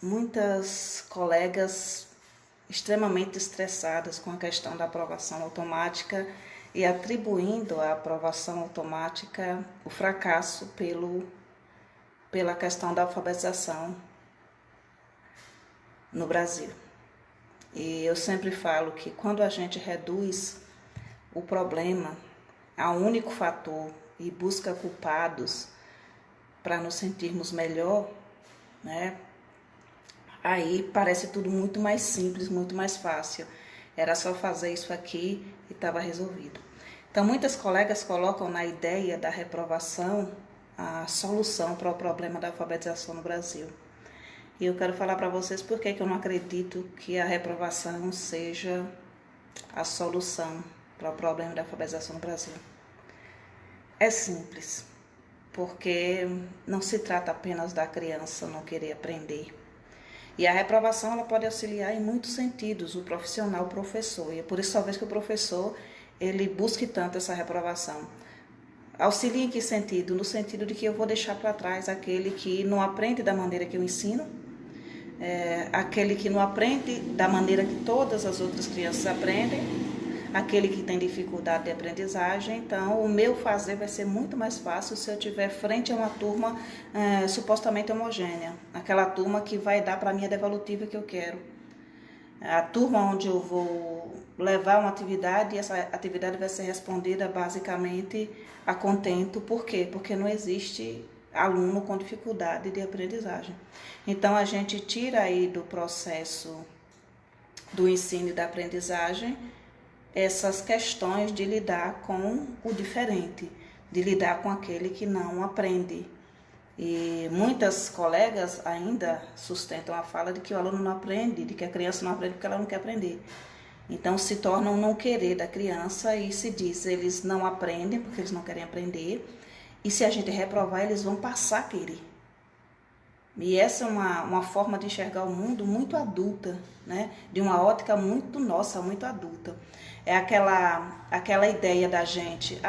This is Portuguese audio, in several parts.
Muitas colegas extremamente estressadas com a questão da aprovação automática e atribuindo à aprovação automática o fracasso pela questão da alfabetização no Brasil. E eu sempre falo que quando a gente reduz o problema a um único fator e busca culpados para nos sentirmos melhor, né? Aí parece tudo muito mais simples, muito mais fácil. Era só fazer isso aqui e estava resolvido. Então, muitas colegas colocam na ideia da reprovação a solução para o problema da alfabetização no Brasil. E eu quero falar para vocês por que eu não acredito que a reprovação seja a solução para o problema da alfabetização no Brasil. É simples, porque não se trata apenas da criança não querer aprender. E a reprovação ela pode auxiliar em muitos sentidos, o profissional, o professor. E é por isso talvez que o professor ele busque tanto essa reprovação. Auxilia em que sentido? No sentido de que eu vou deixar para trás aquele que não aprende da maneira que eu ensino, aquele que não aprende da maneira que todas as outras crianças aprendem, aquele que tem dificuldade de aprendizagem. Então, o meu fazer vai ser muito mais fácil se eu estiver frente a uma turma supostamente homogênea, aquela turma que vai dar para mim a devolutiva que eu quero. A turma onde eu vou levar uma atividade e essa atividade vai ser respondida basicamente a contento. Por quê? Porque não existe aluno com dificuldade de aprendizagem. Então, a gente tira aí do processo do ensino e da aprendizagem essas questões de lidar com o diferente, de lidar com aquele que não aprende. E muitas colegas ainda sustentam a fala de que o aluno não aprende, de que a criança não aprende porque ela não quer aprender. Então se torna um não querer da criança e se diz, eles não aprendem porque eles não querem aprender, e se a gente reprovar, eles vão passar a querer. E essa é uma forma de enxergar o mundo muito adulta, né? De uma ótica muito nossa, muito adulta. É aquela ideia da gente,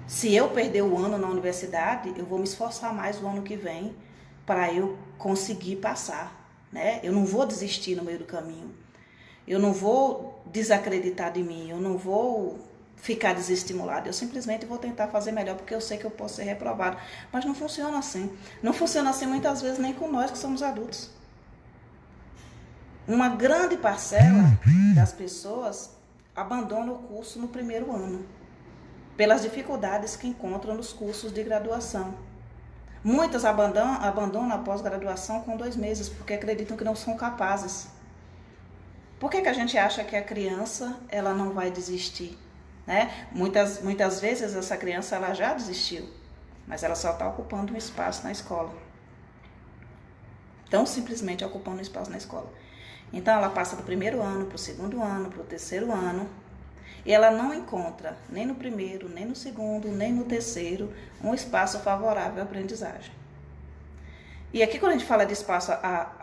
se eu perder o ano na universidade, eu vou me esforçar mais o ano que vem para eu conseguir passar, né? Eu não vou desistir no meio do caminho. Eu não vou desacreditar de mim, eu não vou ficar desestimulado, eu simplesmente vou tentar fazer melhor porque eu sei que eu posso ser reprovado. Mas não funciona assim. Não funciona assim muitas vezes nem com nós que somos adultos. Uma grande parcela das pessoas abandona o curso no primeiro ano, pelas dificuldades que encontram nos cursos de graduação. Muitas abandonam a pós-graduação com 2 meses, porque acreditam que não são capazes. Por que a gente acha que a criança ela não vai desistir? Né? Muitas vezes essa criança ela já desistiu, mas ela só está ocupando um espaço na escola. Tão simplesmente ocupando um espaço na escola. Então ela passa do primeiro ano para o segundo ano, para o terceiro ano, e ela não encontra, nem no primeiro, nem no segundo, nem no terceiro, um espaço favorável à aprendizagem. E aqui quando a gente fala de espaço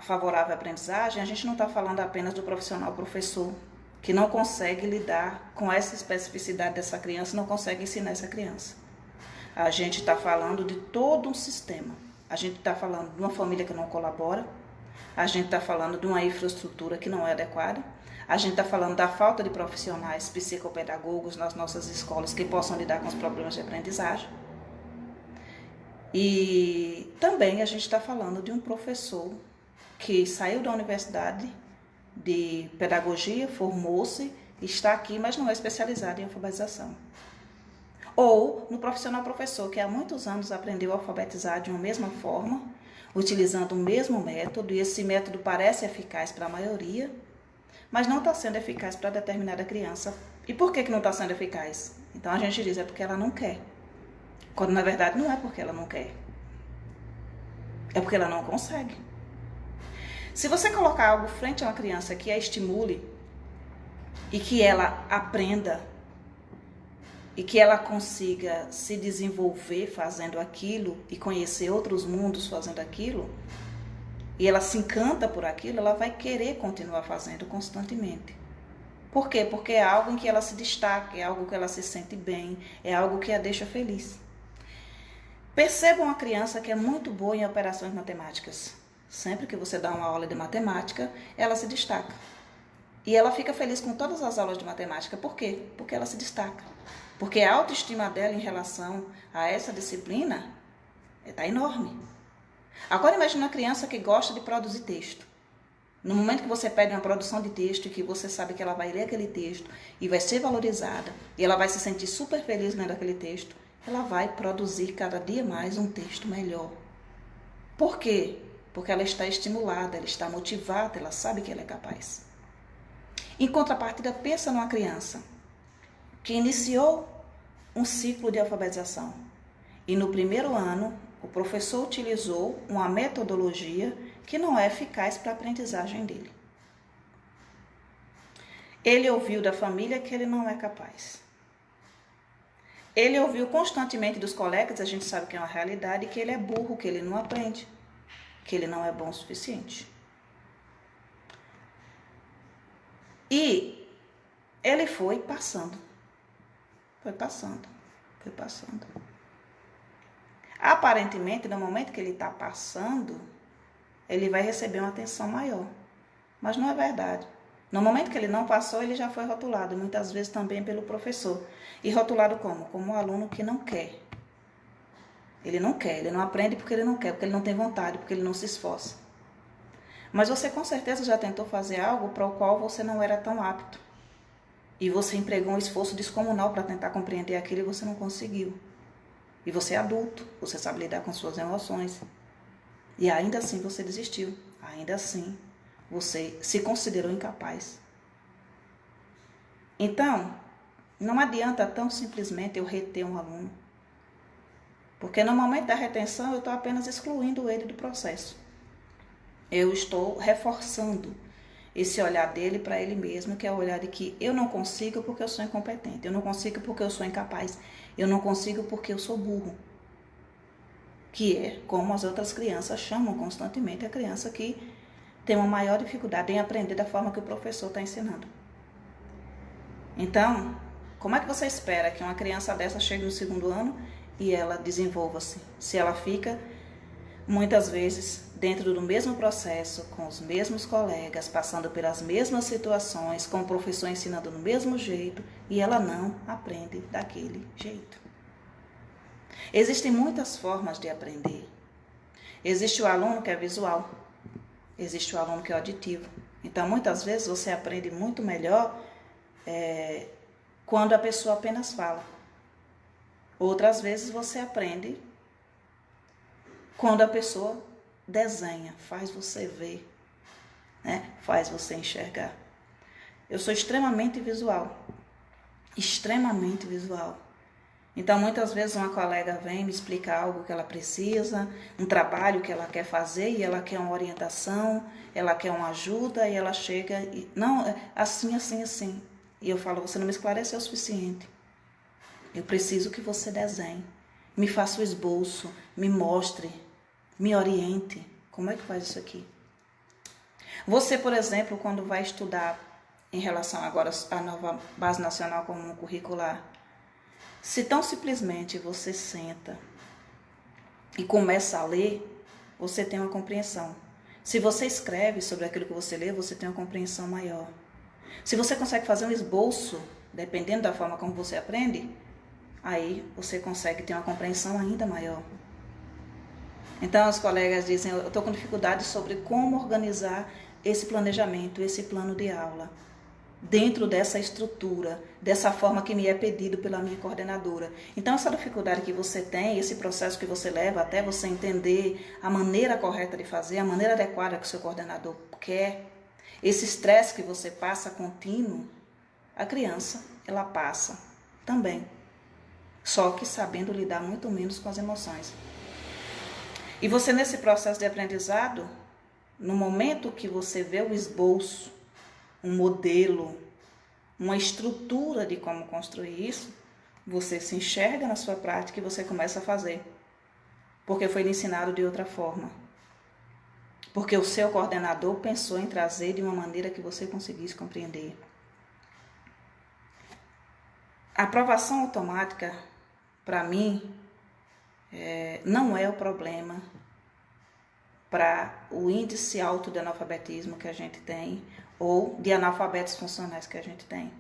favorável à aprendizagem, a gente não está falando apenas do profissional professor, que não consegue lidar com essa especificidade dessa criança, não consegue ensinar essa criança. A gente está falando de todo um sistema. A gente está falando de uma família que não colabora, a gente está falando de uma infraestrutura que não é adequada, a gente está falando da falta de profissionais psicopedagogos nas nossas escolas que possam lidar com os problemas de aprendizagem. E também a gente está falando de um professor que saiu da universidade de pedagogia, formou-se, está aqui, mas não é especializado em alfabetização. Ou no profissional professor, que há muitos anos aprendeu a alfabetizar de uma mesma forma, utilizando o mesmo método, e esse método parece eficaz para a maioria, mas não está sendo eficaz para determinada criança. E por que não está sendo eficaz? Então a gente diz, é porque ela não quer. Quando na verdade não é porque ela não quer. É porque ela não consegue. Se você colocar algo frente a uma criança que a estimule e que ela aprenda e que ela consiga se desenvolver fazendo aquilo e conhecer outros mundos fazendo aquilo, e ela se encanta por aquilo, ela vai querer continuar fazendo constantemente. Por quê? Porque é algo em que ela se destaca, é algo que ela se sente bem, é algo que a deixa feliz. Percebam a criança que é muito boa em operações matemáticas. Sempre que você dá uma aula de matemática, ela se destaca. E ela fica feliz com todas as aulas de matemática. Por quê? Porque ela se destaca. Porque a autoestima dela em relação a essa disciplina está enorme. Agora imagine uma criança que gosta de produzir texto. No momento que você pede uma produção de texto e que você sabe que ela vai ler aquele texto e vai ser valorizada, e ela vai se sentir super feliz lendo aquele texto, ela vai produzir cada dia mais um texto melhor. Por quê? Porque ela está estimulada, ela está motivada, ela sabe que ela é capaz. Em contrapartida, pensa numa criança que iniciou um ciclo de alfabetização e no primeiro ano o professor utilizou uma metodologia que não é eficaz para a aprendizagem dele. Ele ouviu da família que ele não é capaz. Ele ouviu constantemente dos colegas, a gente sabe que é uma realidade, que ele é burro, que ele não aprende, que ele não é bom o suficiente. E ele foi passando. Aparentemente, no momento que ele está passando, ele vai receber uma atenção maior. Mas não é verdade. No momento que ele não passou, ele já foi rotulado, muitas vezes também pelo professor. E rotulado como? Como um aluno que não quer. Ele não quer, ele não aprende porque ele não quer, porque ele não tem vontade, porque ele não se esforça. Mas você com certeza já tentou fazer algo para o qual você não era tão apto. E você empregou um esforço descomunal para tentar compreender aquilo e você não conseguiu. E você é adulto, você sabe lidar com suas emoções. E ainda assim você desistiu. Ainda assim você se considerou incapaz. Então, não adianta tão simplesmente eu reter um aluno. Porque no momento da retenção eu estou apenas excluindo ele do processo. Eu estou reforçando esse olhar dele para ele mesmo, que é o olhar de que eu não consigo porque eu sou incompetente, eu não consigo porque eu sou incapaz, eu não consigo porque eu sou burro. Que é como as outras crianças chamam constantemente a criança que tem uma maior dificuldade em aprender da forma que o professor está ensinando. Então, como é que você espera que uma criança dessa chegue no segundo ano e ela desenvolva-se? Se ela fica, muitas vezes, dentro do mesmo processo, com os mesmos colegas, passando pelas mesmas situações, com o professor ensinando do mesmo jeito, e ela não aprende daquele jeito. Existem muitas formas de aprender. Existe o aluno que é visual, existe o aluno que é auditivo. Então, muitas vezes, você aprende muito melhor quando a pessoa apenas fala. Outras vezes, você aprende quando a pessoa desenha, faz você ver, né? Faz você enxergar. Eu sou extremamente visual. Extremamente visual. Então, muitas vezes uma colega vem me explicar algo que ela precisa, um trabalho que ela quer fazer e ela quer uma orientação, ela quer uma ajuda e ela chega e, não, assim, assim, assim. E eu falo, você não me esclareceu o suficiente. Eu preciso que você desenhe, me faça o esboço, me mostre, me oriente. Como é que faz isso aqui? Você, por exemplo, quando vai estudar em relação agora à nova Base Nacional Comum Curricular, se tão simplesmente você senta e começa a ler, você tem uma compreensão. Se você escreve sobre aquilo que você lê, você tem uma compreensão maior. Se você consegue fazer um esboço, dependendo da forma como você aprende, aí você consegue ter uma compreensão ainda maior. Então, os colegas dizem, eu estou com dificuldade sobre como organizar esse planejamento, esse plano de aula, dentro dessa estrutura, dessa forma que me é pedido pela minha coordenadora. Então, essa dificuldade que você tem, esse processo que você leva até você entender a maneira correta de fazer, a maneira adequada que o seu coordenador quer, esse estresse que você passa contínuo, a criança, ela passa também. Só que sabendo lidar muito menos com as emoções. E você, nesse processo de aprendizado, no momento que você vê o esboço, um modelo, uma estrutura de como construir isso, você se enxerga na sua prática e você começa a fazer. Porque foi lhe ensinado de outra forma. Porque o seu coordenador pensou em trazer de uma maneira que você conseguisse compreender. A aprovação automática, para mim, não é o problema para o índice alto de analfabetismo que a gente tem ou de analfabetos funcionais que a gente tem.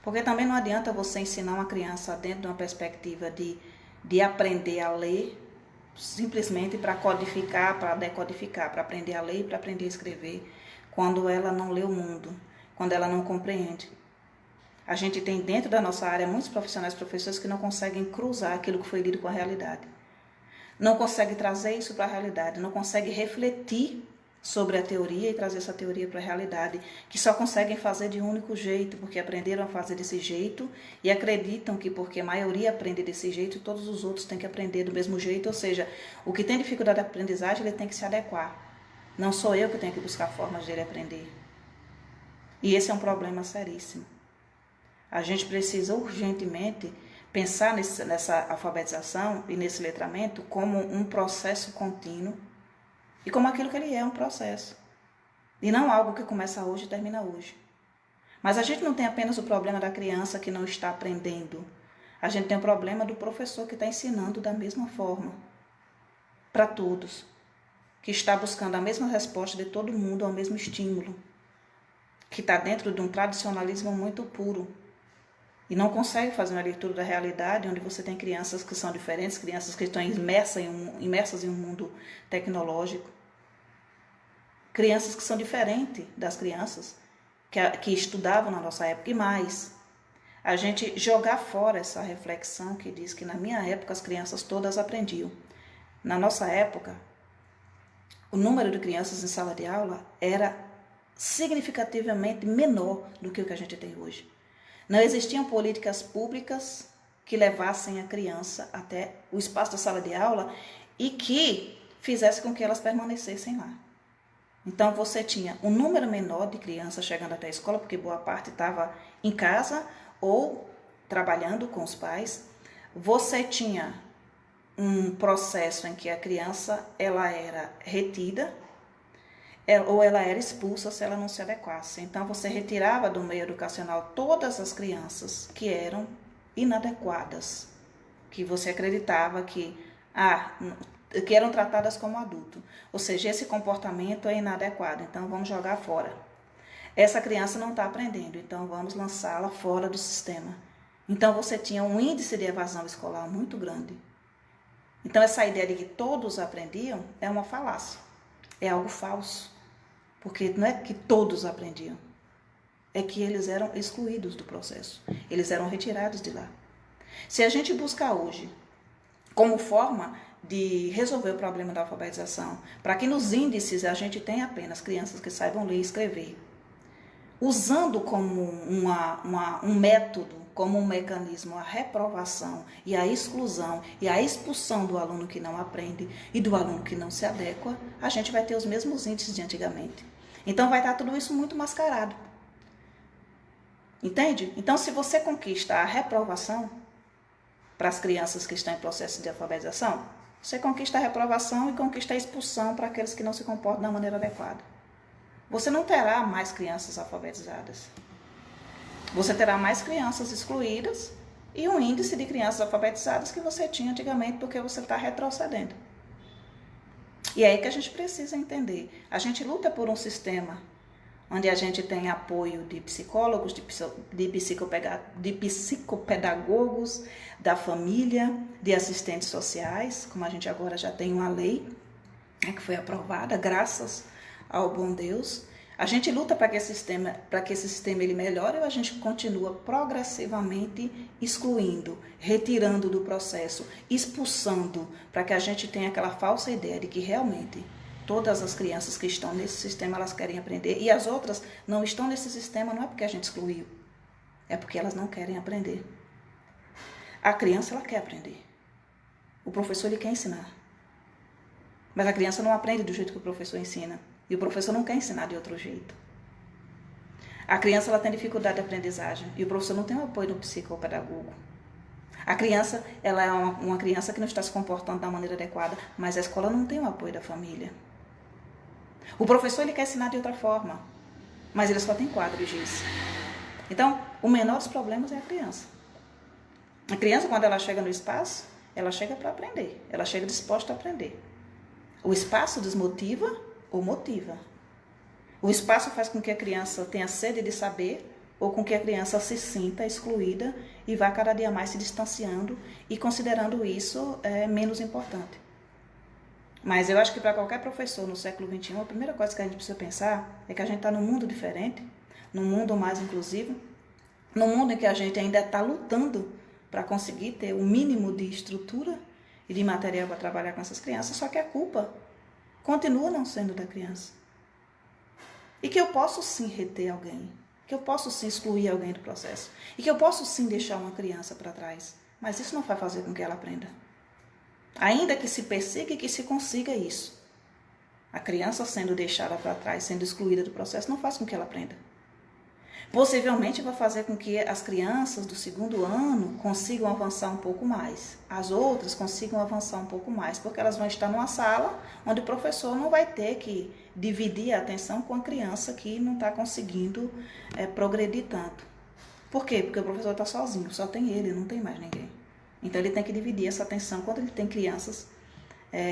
Porque também não adianta você ensinar uma criança dentro de uma perspectiva de aprender a ler simplesmente para codificar, para decodificar, para aprender a ler e para aprender a escrever, quando ela não lê o mundo, quando ela não compreende. A gente tem dentro da nossa área muitos profissionais, professores que não conseguem cruzar aquilo que foi lido com a realidade. Não conseguem trazer isso para a realidade, não conseguem refletir sobre a teoria e trazer essa teoria para a realidade, que só conseguem fazer de um único jeito, porque aprenderam a fazer desse jeito e acreditam que porque a maioria aprende desse jeito, todos os outros têm que aprender do mesmo jeito, ou seja, o que tem dificuldade de aprendizagem, ele tem que se adequar. Não sou eu que tenho que buscar formas de ele aprender. E esse é um problema seríssimo. A gente precisa urgentemente pensar nessa alfabetização e nesse letramento como um processo contínuo e como aquilo que ele é, um processo. E não algo que começa hoje e termina hoje. Mas a gente não tem apenas o problema da criança que não está aprendendo. A gente tem o problema do professor que está ensinando da mesma forma. Para todos. Que está buscando a mesma resposta de todo mundo ao mesmo estímulo. Que está dentro de um tradicionalismo muito puro. E não consegue fazer uma leitura da realidade onde você tem crianças que são diferentes, crianças que estão imersas em um mundo tecnológico. Crianças que são diferentes das crianças que estudavam na nossa época. E mais, a gente jogar fora essa reflexão que diz que na minha época as crianças todas aprendiam. Na nossa época, o número de crianças em sala de aula era significativamente menor do que o que a gente tem hoje. Não existiam políticas públicas que levassem a criança até o espaço da sala de aula e que fizesse com que elas permanecessem lá. Então, você tinha um número menor de crianças chegando até a escola, porque boa parte estava em casa ou trabalhando com os pais. Você tinha um processo em que a criança ela era retida ou ela era expulsa se ela não se adequasse. Então, você retirava do meio educacional todas as crianças que eram inadequadas, que você acreditava que eram tratadas como adulto. Ou seja, esse comportamento é inadequado, então vamos jogar fora. Essa criança não está aprendendo, então vamos lançá-la fora do sistema. Então você tinha um índice de evasão escolar muito grande. Então essa ideia de que todos aprendiam é uma falácia, é algo falso. Porque não é que todos aprendiam, é que eles eram excluídos do processo, eles eram retirados de lá. Se a gente buscar hoje como forma de resolver o problema da alfabetização, para que nos índices a gente tenha apenas crianças que saibam ler e escrever, usando como um método, como um mecanismo a reprovação e a exclusão e a expulsão do aluno que não aprende e do aluno que não se adequa, a gente vai ter os mesmos índices de antigamente. Então vai estar tudo isso muito mascarado. Entende? Então se você conquista a reprovação para as crianças que estão em processo de alfabetização, você conquista a reprovação e conquista a expulsão para aqueles que não se comportam da maneira adequada. Você não terá mais crianças alfabetizadas. Você terá mais crianças excluídas e um índice de crianças alfabetizadas que você tinha antigamente porque você está retrocedendo. E é aí que a gente precisa entender. A gente luta por um sistema onde a gente tem apoio de psicólogos, de psicopedagogos, da família, de assistentes sociais, como a gente agora já tem uma lei, né, que foi aprovada, graças ao bom Deus. A gente luta para que esse sistema ele melhore ou a gente continua progressivamente excluindo, retirando do processo, expulsando, para que a gente tenha aquela falsa ideia de que realmente todas as crianças que estão nesse sistema, elas querem aprender. E as outras não estão nesse sistema, não é porque a gente excluiu. É porque elas não querem aprender. A criança, ela quer aprender. O professor, ele quer ensinar. Mas a criança não aprende do jeito que o professor ensina. E o professor não quer ensinar de outro jeito. A criança, ela tem dificuldade de aprendizagem. E o professor não tem o apoio do psicopedagogo. A criança, ela é uma criança que não está se comportando da maneira adequada. Mas a escola não tem o apoio da família. O professor, ele quer ensinar de outra forma, mas ele só tem quadro e giz. Então, o menor dos problemas é a criança. A criança, quando ela chega no espaço, ela chega para aprender, ela chega disposta a aprender. O espaço desmotiva ou motiva? O espaço faz com que a criança tenha sede de saber ou com que a criança se sinta excluída e vá cada dia mais se distanciando e considerando isso menos importante. Mas eu acho que para qualquer professor no século XXI, a primeira coisa que a gente precisa pensar é que a gente está num mundo diferente, num mundo mais inclusivo, num mundo em que a gente ainda está lutando para conseguir ter o mínimo de estrutura e de material para trabalhar com essas crianças, só que a culpa continua não sendo da criança. E que eu posso sim reter alguém, que eu posso sim excluir alguém do processo, e que eu posso sim deixar uma criança para trás, mas isso não vai fazer com que ela aprenda. Ainda que se persiga e que se consiga isso, a criança sendo deixada para trás, sendo excluída do processo, não faz com que ela aprenda. Possivelmente vai fazer com que as crianças do segundo ano consigam avançar um pouco mais. As outras consigam avançar um pouco mais, porque elas vão estar numa sala onde o professor não vai ter que dividir a atenção com a criança que não está conseguindo progredir tanto. Por quê? Porque o professor está sozinho, só tem ele, não tem mais ninguém. Então ele tem que dividir essa atenção quando ele tem crianças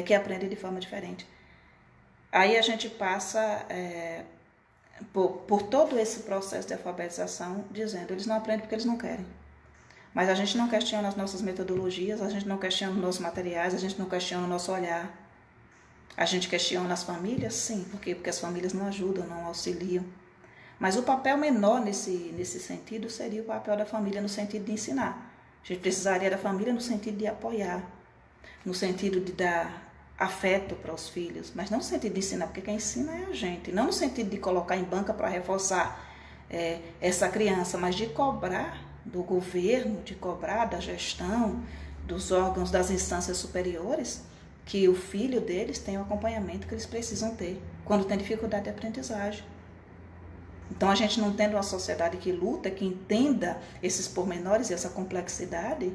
que aprendem de forma diferente. Aí a gente passa por todo esse processo de alfabetização, dizendo, eles não aprendem porque eles não querem. Mas a gente não questiona as nossas metodologias, a gente não questiona os nossos materiais, a gente não questiona o nosso olhar. A gente questiona as famílias? Sim, por quê? Porque as famílias não ajudam, não auxiliam. Mas o papel menor nesse sentido seria o papel da família no sentido de ensinar. A gente precisaria da família no sentido de apoiar, no sentido de dar afeto para os filhos, mas não no sentido de ensinar, porque quem ensina é a gente, não no sentido de colocar em banca para reforçar essa criança, mas de cobrar do governo, de cobrar da gestão, dos órgãos, das instâncias superiores, que o filho deles tenha o acompanhamento que eles precisam ter, quando tem dificuldade de aprendizagem. Então, a gente não tendo uma sociedade que luta, que entenda esses pormenores e essa complexidade,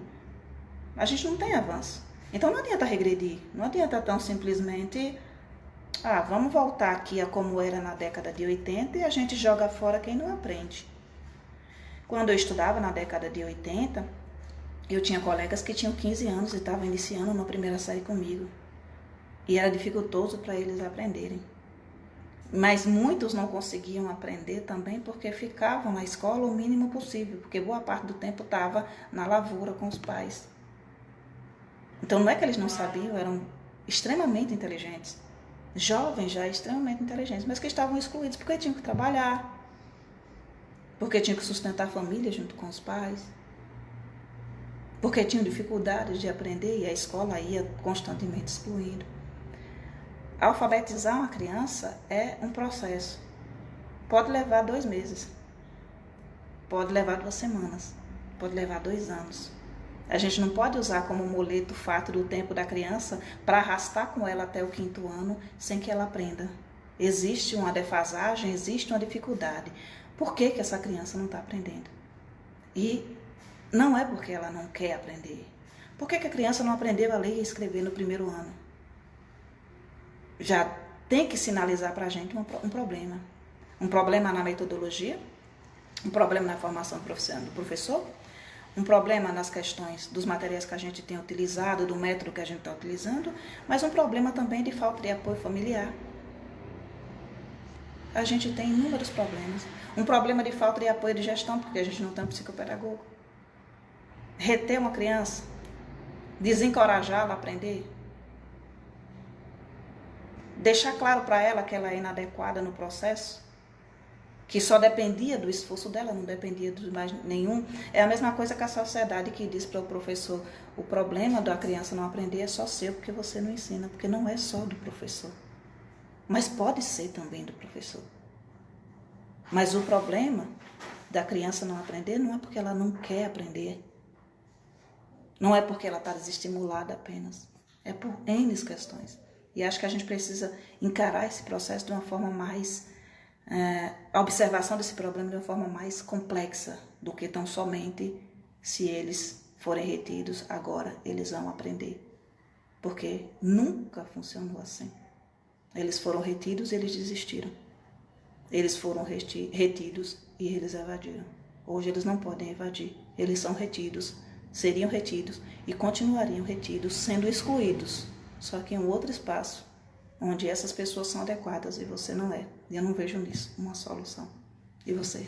a gente não tem avanço. Então não adianta regredir, não adianta tão simplesmente, vamos voltar aqui a como era na década de 80 e a gente joga fora quem não aprende. Quando eu estudava na década de 80, eu tinha colegas que tinham 15 anos e estavam iniciando na primeira série comigo. E era dificultoso para eles aprenderem. Mas muitos não conseguiam aprender também porque ficavam na escola o mínimo possível, porque boa parte do tempo estava na lavoura com os pais. Então não é que eles não sabiam, eram extremamente inteligentes, jovens já extremamente inteligentes, mas que estavam excluídos porque tinham que trabalhar, porque tinham que sustentar a família junto com os pais, porque tinham dificuldades de aprender e a escola ia constantemente excluindo. Alfabetizar uma criança é um processo, pode levar 2 meses, pode levar 2 semanas, pode levar 2 anos. A gente não pode usar como moleto o fato do tempo da criança para arrastar com ela até o 5º ano sem que ela aprenda. Existe uma defasagem, existe uma dificuldade. Por que essa criança não está aprendendo? E não é porque ela não quer aprender. Por que a criança não aprendeu a ler e escrever no 1º ano? Já tem que sinalizar para a gente um problema. Um problema na metodologia, um problema na formação do professor, um problema nas questões dos materiais que a gente tem utilizado, do método que a gente está utilizando, mas um problema também de falta de apoio familiar. A gente tem inúmeros problemas. Um problema de falta de apoio de gestão, porque a gente não tem um psicopedagogo. Reter uma criança, desencorajá-la a aprender, deixar claro para ela que ela é inadequada no processo, que só dependia do esforço dela, não dependia de mais nenhum. É a mesma coisa que a sociedade que diz para o professor, o problema da criança não aprender é só seu, porque você não ensina, porque não é só do professor. Mas pode ser também do professor. Mas o problema da criança não aprender não é porque ela não quer aprender. Não é porque ela está desestimulada apenas. É por N questões. E acho que a gente precisa encarar esse processo de uma forma mais... a observação desse problema de uma forma mais complexa do que tão somente se eles forem retidos, agora eles vão aprender. Porque nunca funcionou assim. Eles foram retidos e eles desistiram. Eles foram retidos e eles evadiram. Hoje eles não podem evadir. Eles são retidos, seriam retidos e continuariam retidos, sendo excluídos, só que em um outro espaço onde essas pessoas são adequadas e você não é. E eu não vejo nisso uma solução. E você?